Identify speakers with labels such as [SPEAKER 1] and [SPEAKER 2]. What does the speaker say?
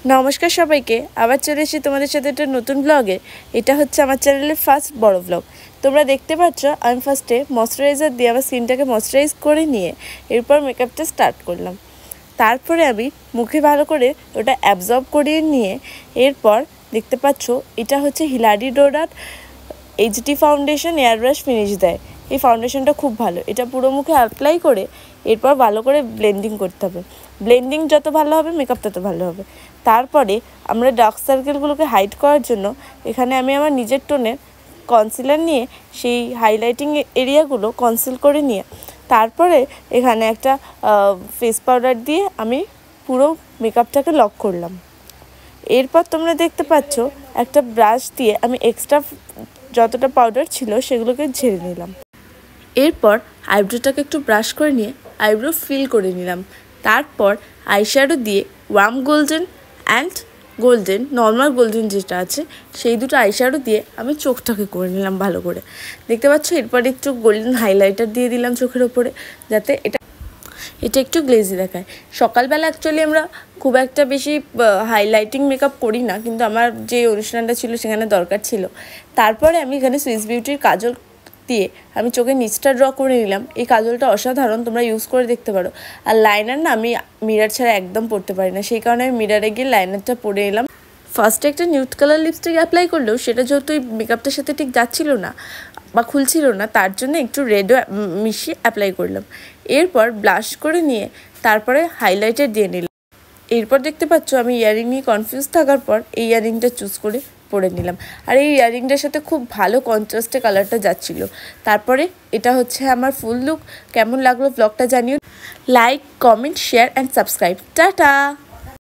[SPEAKER 1] নমস্কার সবাইকে, আবার চলে এসেছি তোমাদের সাথে একটা নতুন ব্লগে। এটা হচ্ছে আমার চ্যানেলের ফার্স্ট বড় ব্লগ। তোমরা দেখতে পাচ্ছ আমি ফার্স্টে ময়শ্চারাইজার দিয়ে আমার স্কিনটাকে ময়শ্চারাইজ করে নিয়ে এরপর মেকআপটা স্টার্ট করলাম। তারপরে আমি মুখে ভালো করে ওটা অ্যাবজর্ব করিয়ে নিয়ে এরপর দেখতে পাচ্ছ এটা হচ্ছে হিলারি ডোরার HD foundation airbrush finish দেয়। এই ফাউন্ডেশনটা খুব ভালো, এটা পুরো মুখে অ্যাপ্লাই করে এরপর ভালো করে ব্লেন্ডিং করতে হবে। ব্লেন্ডিং যত ভালো হবে মেকআপ তত ভালো হবে। তারপরে আমরা ডার্ক সার্কেলগুলোকে হাইড করার জন্য এখানে আমি আমার নিজের টোনের কনসিলার নিয়ে সেই হাইলাইটিং এরিয়াগুলো কনসিল করে নিয়ে তারপরে এখানে একটা ফেস পাউডার দিয়ে আমি পুরো মেকআপটাকে লক করলাম। এরপর তোমরা দেখতে পাচ্ছ একটা ব্রাশ দিয়ে আমি এক্সট্রা যতটা পাউডার ছিল সেগুলোকে ঝেড়ে নিলাম। এরপর আইব্রোটাকে একটু ব্রাশ করে নিয়ে আইব্রো ফিল করে নিলাম। তারপর আইশ্যাডো দিয়ে warm golden and golden normal golden যেটা আছে সেই দুটো আইশ্যাডো দিয়ে আমি চোখটাকে করে নিলাম ভালো করে। দেখতে পাচ্ছ এরপর একটু গোল্ডেন হাইলাইটার দিয়ে দিলাম চোখের ওপরে, যাতে এটা একটু গ্লেজি দেখায়। সকালবেলা অ্যাকচুয়ালি আমরা খুব একটা বেশি হাইলাইটিং মেকআপ করি না, কিন্তু আমার যে অনুষ্ঠানটা ছিল সেখানে দরকার ছিল। তারপরে আমি এখানে সুইস বিউটির কাজল দিয়ে আমি চোখের নিচটা ড্র করে নিলাম। এই কাজলটা অসাধারণ, তোমরা ইউজ করে দেখতে পারো। আর লাইনার না আমি মিরার ছাড়া একদম পরতে পারি না, সেই কারণে আমি মিরারে গিয়ে লাইনারটা পরে এলাম। ফার্স্টে একটা নিউড কালার লিপস্টিক অ্যাপ্লাই করলেও সেটা যেহেতু এই মেকআপটার সাথে ঠিক যাচ্ছিল না বা খুলছিল না, তার জন্য একটু রেডও মিশিয়ে অ্যাপ্লাই করলাম। এরপর ব্লাশ করে নিয়ে তারপরে হাইলাইটার দিয়ে নিলাম। এরপর দেখতে পাচ্ছ আমি ইয়ারিং নিয়ে কনফিউজ থাকার পর এই ইয়ারিংটা চুজ করে পরে নিলাম। আর এই ইয়ারিংটার সাথে খুব ভালো কন্ট্রাস্টে কালারটা যাচ্ছিল। তারপরে এটা হচ্ছে আমার ফুল লুক। কেমন লাগলো ব্লগটা জানিও। Like, comment, share and subscribe. Tata.